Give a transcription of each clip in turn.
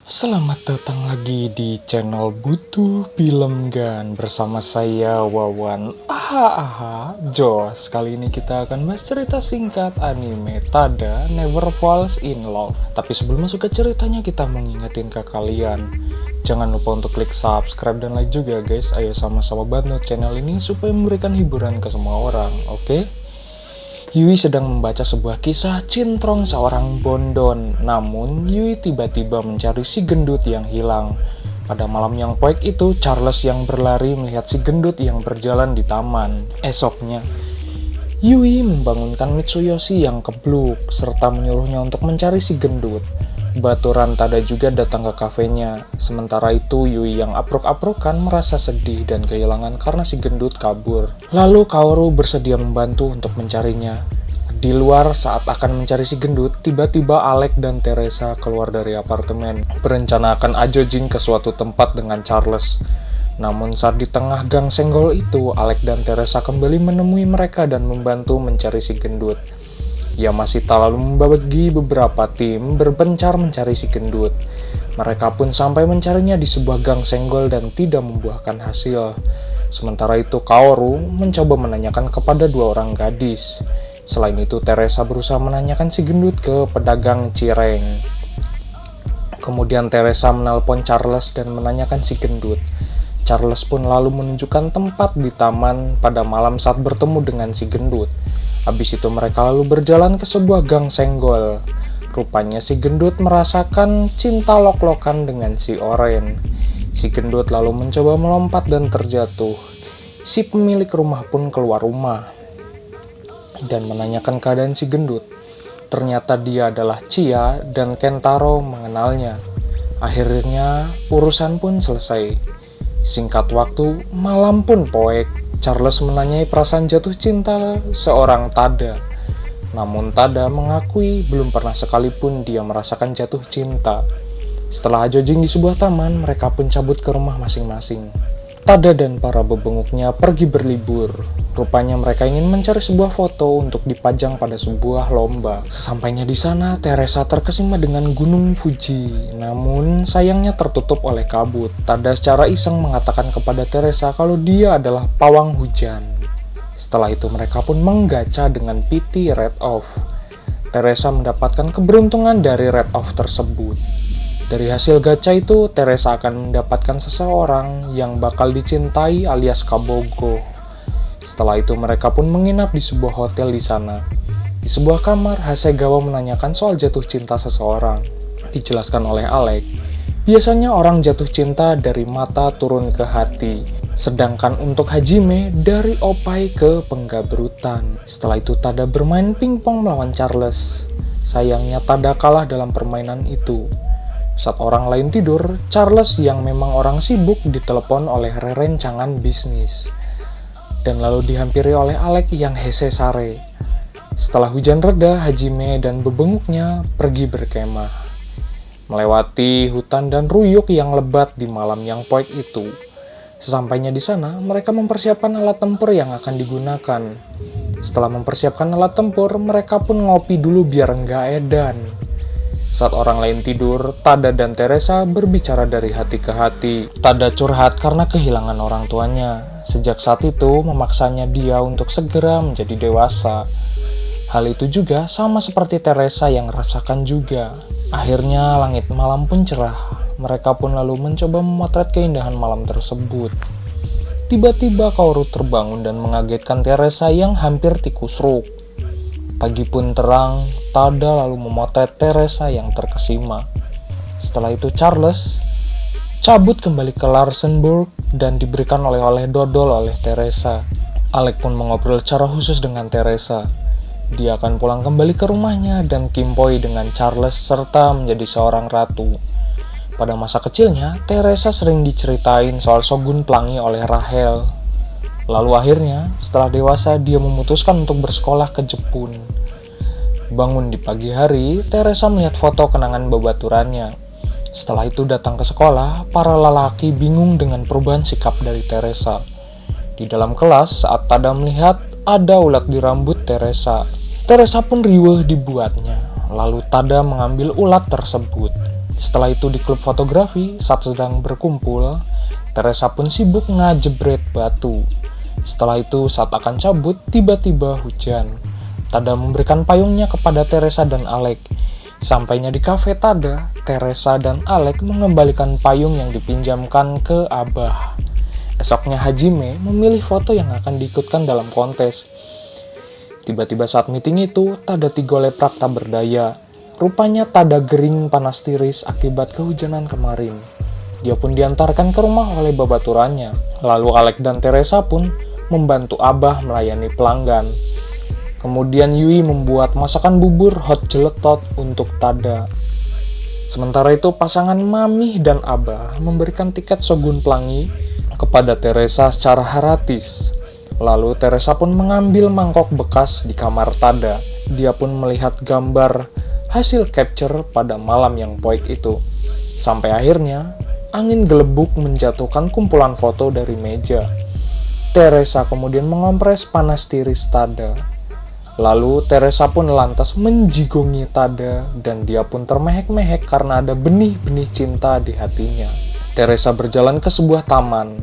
Selamat datang lagi di channel Butuh Film Gan bersama saya Wawan. Jos. Kali ini kita akan bahas cerita singkat anime Tada Never Falls in Love. Tapi sebelum masuk ke ceritanya, kita mengingetin ke kalian, jangan lupa untuk klik subscribe dan like juga guys. Ayo sama-sama bantu channel ini supaya memberikan hiburan ke semua orang, oke? Yui sedang membaca sebuah kisah cintrong seorang bondon. Namun, Yui tiba-tiba mencari si gendut yang hilang. Pada malam yang poek itu, Charles yang berlari melihat si gendut yang berjalan di taman. Esoknya, Yui membangunkan Mitsuyoshi yang kebluk, serta menyuruhnya untuk mencari si gendut. Baturan Tada juga datang ke kafenya. Sementara itu, Yui yang aprok-aprokan merasa sedih dan kehilangan karena si gendut kabur. Lalu Kaoru bersedia membantu untuk mencarinya. Di luar saat akan mencari si gendut, tiba-tiba Alec dan Teresa keluar dari apartemen, berencana akan ajojing ke suatu tempat dengan Charles. Namun saat di tengah gang senggol itu, Alec dan Teresa kembali menemui mereka dan membantu mencari si gendut. Ia masih tak lalu membagi beberapa tim berpencar mencari si gendut. Mereka pun sampai mencarinya di sebuah gang senggol dan tidak membuahkan hasil. Sementara itu Kaoru mencoba menanyakan kepada dua orang gadis. Selain itu Teresa berusaha menanyakan si gendut ke pedagang cireng. Kemudian Teresa menelpon Charles dan menanyakan si gendut. Charles pun lalu menunjukkan tempat di taman pada malam saat bertemu dengan si gendut. Habis itu mereka lalu berjalan ke sebuah gang senggol. Rupanya si gendut merasakan cinta lok-lokan dengan si Oren. Si gendut lalu mencoba melompat dan terjatuh. Si pemilik rumah pun keluar rumah dan menanyakan keadaan si gendut. Ternyata dia adalah Chia dan Kentaro mengenalnya. Akhirnya urusan pun selesai. Singkat waktu, malam pun poek. Charles menanyai perasaan jatuh cinta seorang Tada. Namun Tada mengakui belum pernah sekalipun dia merasakan jatuh cinta. Setelah jogging di sebuah taman, mereka pun cabut ke rumah masing-masing. Tada dan para bebenguknya pergi berlibur. Rupanya mereka ingin mencari sebuah foto untuk dipajang pada sebuah lomba. Sesampainya di sana, Teresa terkesima dengan Gunung Fuji. Namun, sayangnya tertutup oleh kabut. Tada secara iseng mengatakan kepada Teresa kalau dia adalah pawang hujan. Setelah itu mereka pun menggacha dengan PT Red Off. Teresa mendapatkan keberuntungan dari Red Off tersebut. Dari hasil gacha itu, Teresa akan mendapatkan seseorang yang bakal dicintai alias Kabogo. Setelah itu mereka pun menginap di sebuah hotel di sana. Di sebuah kamar, Hasegawa menanyakan soal jatuh cinta seseorang. Dijelaskan oleh Alec, biasanya orang jatuh cinta dari mata turun ke hati. Sedangkan untuk Hajime, dari opai ke penggabrutan. Setelah itu Tada bermain pingpong melawan Charles. Sayangnya Tada kalah dalam permainan itu. Saat orang lain tidur, Charles yang memang orang sibuk ditelepon oleh rerencangan bisnis. Dan lalu dihampiri oleh Alec yang hese sare. Setelah hujan reda, Hajime dan bebenguknya pergi berkemah. Melewati hutan dan ruyuk yang lebat di malam yang poek itu. Sesampainya di sana, mereka mempersiapkan alat tempur yang akan digunakan. Setelah mempersiapkan alat tempur, mereka pun ngopi dulu biar nggak edan. Saat orang lain tidur, Tada dan Teresa berbicara dari hati ke hati. Tada curhat karena kehilangan orang tuanya. Sejak saat itu, memaksanya dia untuk segera menjadi dewasa. Hal itu juga sama seperti Teresa yang rasakan juga. Akhirnya, langit malam pun cerah. Mereka pun lalu mencoba memotret keindahan malam tersebut. Tiba-tiba Kaoru terbangun dan mengagetkan Teresa yang hampir tikusruk. Pagi pun terang, Tada lalu memotret Teresa yang terkesima. Setelah itu Charles cabut kembali ke Larsenburg dan diberikan oleh-oleh dodol oleh Teresa. Alec pun mengobrol secara khusus dengan Teresa. Dia akan pulang kembali ke rumahnya dan kimpoi dengan Charles serta menjadi seorang ratu. Pada masa kecilnya, Teresa sering diceritain soal Shogun Pelangi oleh Rachel. Lalu akhirnya, setelah dewasa, dia memutuskan untuk bersekolah ke Jepun. Bangun di pagi hari, Teresa melihat foto kenangan babaturannya. Setelah itu datang ke sekolah, para lelaki bingung dengan perubahan sikap dari Teresa. Di dalam kelas, saat Tada melihat ada ulat di rambut Teresa. Teresa pun riweuh dibuatnya. Lalu Tada mengambil ulat tersebut. Setelah itu di klub fotografi, saat sedang berkumpul, Teresa pun sibuk ngajebret batu. Setelah itu saat akan cabut, tiba-tiba hujan. Tada memberikan payungnya kepada Teresa dan Alec. Sampainya di kafe Tada, Teresa dan Alec mengembalikan payung yang dipinjamkan ke Abah. Esoknya Hajime memilih foto yang akan diikutkan dalam kontes. Tiba-tiba saat meeting itu, Tada Tigoleprak tak berdaya. Rupanya Tada gering panas tiris akibat kehujanan kemarin. Dia pun diantarkan ke rumah oleh babaturannya. Lalu Alec dan Teresa pun membantu Abah melayani pelanggan. Kemudian Yui membuat masakan bubur hot jeletot untuk Tada. Sementara itu pasangan Mami dan Abah memberikan tiket Shogun Pelangi kepada Teresa secara gratis. Lalu Teresa pun mengambil mangkok bekas di kamar Tada. Dia pun melihat gambar hasil capture pada malam yang poik itu. Sampai akhirnya, angin gelebuk menjatuhkan kumpulan foto dari meja. Teresa kemudian mengompres panas tiris Tada. Lalu Teresa pun lantas menjigongi Tada dan dia pun termehek-mehek karena ada benih-benih cinta di hatinya. Teresa berjalan ke sebuah taman,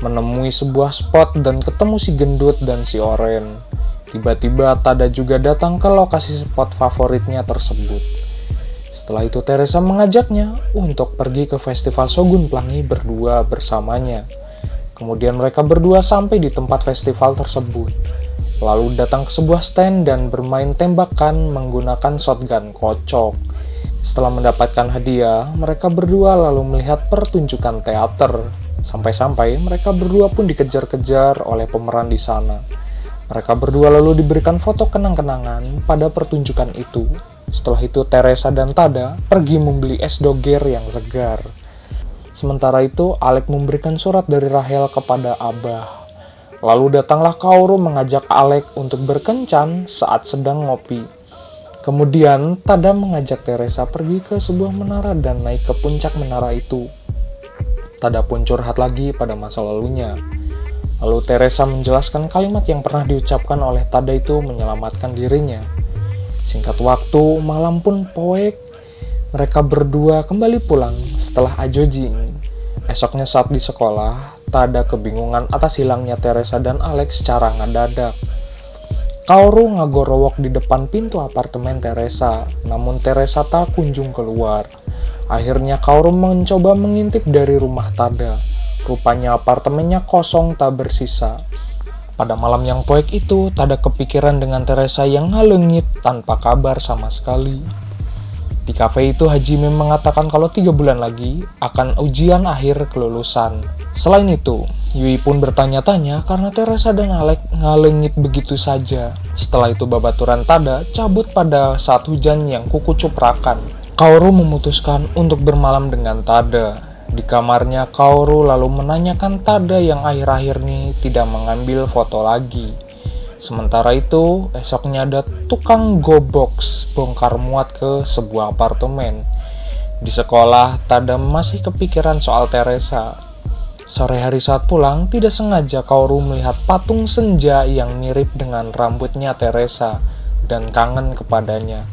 menemui sebuah spot dan ketemu si gendut dan si oren. Tiba-tiba Tada juga datang ke lokasi spot favoritnya tersebut. Setelah itu Teresa mengajaknya untuk pergi ke festival Shogun Pelangi berdua bersamanya. Kemudian mereka berdua sampai di tempat festival tersebut. Lalu datang ke sebuah stand dan bermain tembakan menggunakan shotgun kocok. Setelah mendapatkan hadiah, mereka berdua lalu melihat pertunjukan teater. Sampai-sampai mereka berdua pun dikejar-kejar oleh pemeran di sana. Mereka berdua lalu diberikan foto kenang-kenangan pada pertunjukan itu. Setelah itu Teresa dan Tada pergi membeli es doger yang segar. Sementara itu Alec memberikan surat dari Rahel kepada Abah. Lalu datanglah Kaoru mengajak Alec untuk berkencan saat sedang ngopi. Kemudian Tada mengajak Teresa pergi ke sebuah menara dan naik ke puncak menara itu. Tada pun curhat lagi pada masa lalunya. Lalu Teresa menjelaskan kalimat yang pernah diucapkan oleh Tada itu menyelamatkan dirinya. Singkat waktu, malam pun poek. Mereka berdua kembali pulang setelah ajojing. Esoknya saat di sekolah, Tada kebingungan atas hilangnya Teresa dan Alex secara ngedadak. Kaoru ngagorowok di depan pintu apartemen Teresa, namun Teresa tak kunjung keluar. Akhirnya Kaoru mencoba mengintip dari rumah Tada. Rupanya apartemennya kosong tak bersisa. Pada malam yang poek itu, Tada kepikiran dengan Teresa yang ngalengit tanpa kabar sama sekali. Di kafe itu Hajime mengatakan kalau 3 bulan lagi akan ujian akhir kelulusan. Selain itu, Yui pun bertanya-tanya karena Teresa dan Alec ngalengit begitu saja. Setelah itu babaturan Tada cabut pada saat hujan yang kukucuprakan. Kaoru memutuskan untuk bermalam dengan Tada. Di kamarnya, Kaoru lalu menanyakan Tada yang akhir-akhir ini tidak mengambil foto lagi. Sementara itu, esoknya ada tukang go-box bongkar muat ke sebuah apartemen. Di sekolah, Tada masih kepikiran soal Teresa. Sore hari saat pulang, tidak sengaja Kaoru melihat patung senja yang mirip dengan rambutnya Teresa dan kangen kepadanya.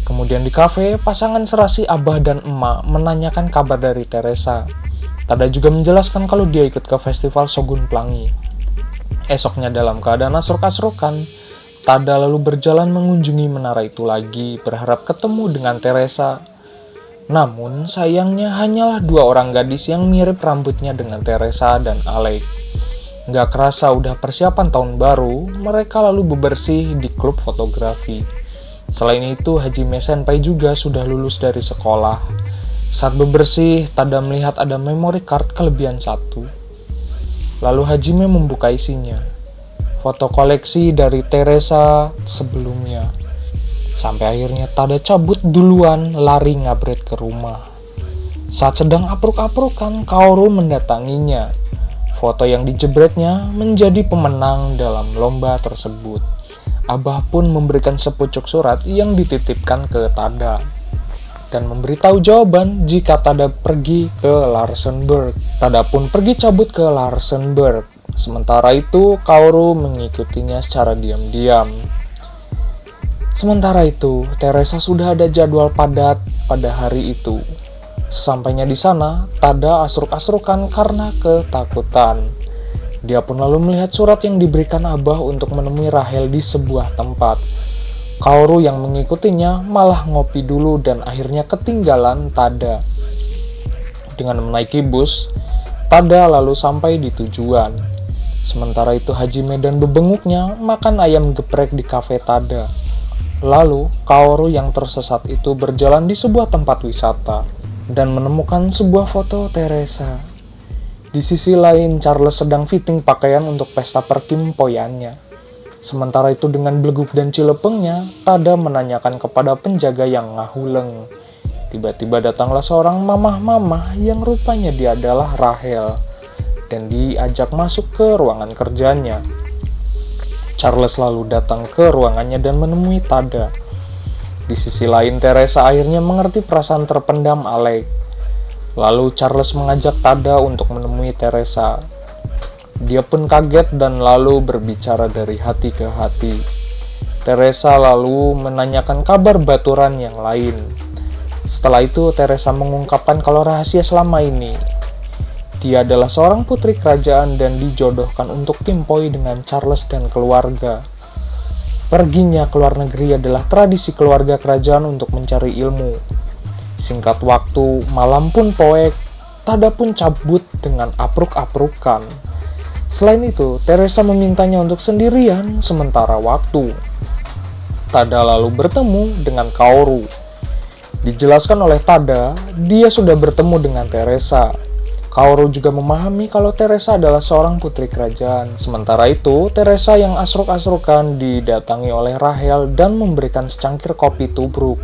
Kemudian di kafe, pasangan serasi Abah dan Emak menanyakan kabar dari Teresa. Tada juga menjelaskan kalau dia ikut ke festival Shogun Pelangi. Esoknya dalam keadaan asruk-asrukan, Tada lalu berjalan mengunjungi menara itu lagi, berharap ketemu dengan Teresa. Namun sayangnya hanyalah 2 orang gadis yang mirip rambutnya dengan Teresa dan Alec. Gak kerasa udah persiapan tahun baru, mereka lalu bebersih di klub fotografi. Selain itu, Hajime Senpai juga sudah lulus dari sekolah. Saat bebersih, Tada melihat ada memory card kelebihan 1. Lalu Hajime membuka isinya. Foto koleksi dari Teresa sebelumnya. Sampai akhirnya Tada cabut duluan, lari ngabret ke rumah. Saat sedang apruk-aprukan, Kaoru mendatanginya. Foto yang dijebretnya menjadi pemenang dalam lomba tersebut. Abah pun memberikan sepucuk surat yang dititipkan ke Tada dan memberitahu jawaban jika Tada pergi ke Larsenburg. Tada pun pergi cabut ke Larsenburg. Sementara itu, Kaoru mengikutinya secara diam-diam. Sementara itu, Teresa sudah ada jadwal padat pada hari itu. Sesampainya di sana, Tada asruk-asrukan karena ketakutan. Dia pun lalu melihat surat yang diberikan Abah untuk menemui Rahel di sebuah tempat. Kaoru yang mengikutinya malah ngopi dulu dan akhirnya ketinggalan Tada. Dengan menaiki bus, Tada lalu sampai di tujuan. Sementara itu Hajime dan bebenguknya makan ayam geprek di kafe Tada. Lalu, Kaoru yang tersesat itu berjalan di sebuah tempat wisata dan menemukan sebuah foto Teresa. Di sisi lain, Charles sedang fitting pakaian untuk pesta perkimpoyannya. Sementara itu dengan beleguk dan cilepengnya, Tada menanyakan kepada penjaga yang ngahuleng. Tiba-tiba datanglah seorang mamah-mamah yang rupanya dia adalah Rahel dan diajak masuk ke ruangan kerjanya. Charles lalu datang ke ruangannya dan menemui Tada. Di sisi lain, Teresa akhirnya mengerti perasaan terpendam Alec. Lalu Charles mengajak Tada untuk menemui Teresa. Dia pun kaget dan lalu berbicara dari hati ke hati. Teresa lalu menanyakan kabar baturan yang lain. Setelah itu, Teresa mengungkapkan kalau rahasia selama ini. Dia adalah seorang putri kerajaan dan dijodohkan untuk timpoi dengan Charles dan keluarga. Perginya ke luar negeri adalah tradisi keluarga kerajaan untuk mencari ilmu. Singkat waktu, malam pun poek, Tada pun cabut dengan apruk-aprukan. Selain itu, Teresa memintanya untuk sendirian sementara waktu. Tada lalu bertemu dengan Kaoru. Dijelaskan oleh Tada, dia sudah bertemu dengan Teresa. Kaoru juga memahami kalau Teresa adalah seorang putri kerajaan. Sementara itu, Teresa yang asruk-asrukan didatangi oleh Rahel dan memberikan secangkir kopi tubruk.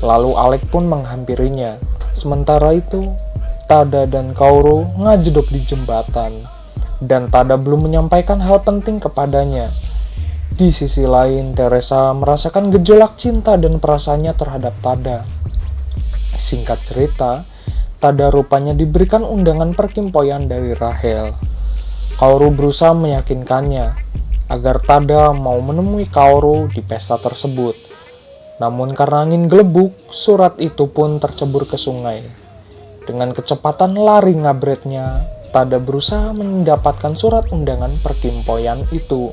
Lalu Alec pun menghampirinya. Sementara itu, Tada dan Kaoru ngajedok di jembatan. Dan Tada belum menyampaikan hal penting kepadanya. Di sisi lain, Teresa merasakan gejolak cinta dan perasaannya terhadap Tada. Singkat cerita, Tada rupanya diberikan undangan perkimpoyan dari Rahel. Kaoru berusaha meyakinkannya agar Tada mau menemui Kaoru di pesta tersebut. Namun karena angin gelebuk, surat itu pun tercebur ke sungai. Dengan kecepatan lari ngabretnya, Tada berusaha mendapatkan surat undangan perkimpoyan itu.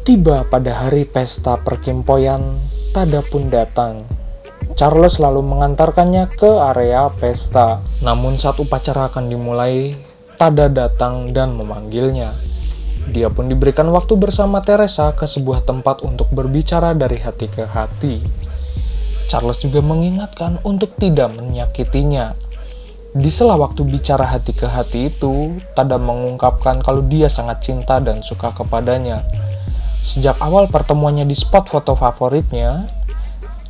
Tiba pada hari pesta perkimpoyan, Tada pun datang. Charles lalu mengantarkannya ke area pesta. Namun saat upacara akan dimulai, Tada datang dan memanggilnya. Dia pun diberikan waktu bersama Teresa ke sebuah tempat untuk berbicara dari hati ke hati. Charles juga mengingatkan untuk tidak menyakitinya. Di sela waktu bicara hati ke hati itu, Tada mengungkapkan kalau dia sangat cinta dan suka kepadanya. Sejak awal pertemuannya di spot foto favoritnya,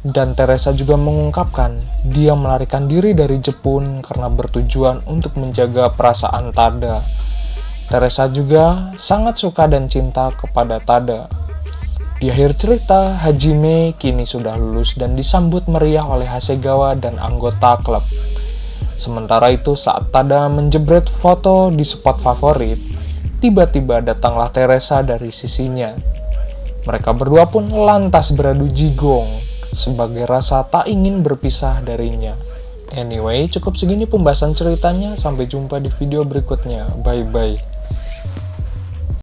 dan Teresa juga mengungkapkan dia melarikan diri dari Jepun karena bertujuan untuk menjaga perasaan Tada. Teresa juga sangat suka dan cinta kepada Tada. Di akhir cerita, Hajime kini sudah lulus dan disambut meriah oleh Hasegawa dan anggota klub. Sementara itu saat Tada menjebret foto di spot favorit, tiba-tiba datanglah Teresa dari sisinya. Mereka berdua pun lantas beradu jigong sebagai rasa tak ingin berpisah darinya. Anyway, cukup segini pembahasan ceritanya. Sampai jumpa di video berikutnya. Bye-bye.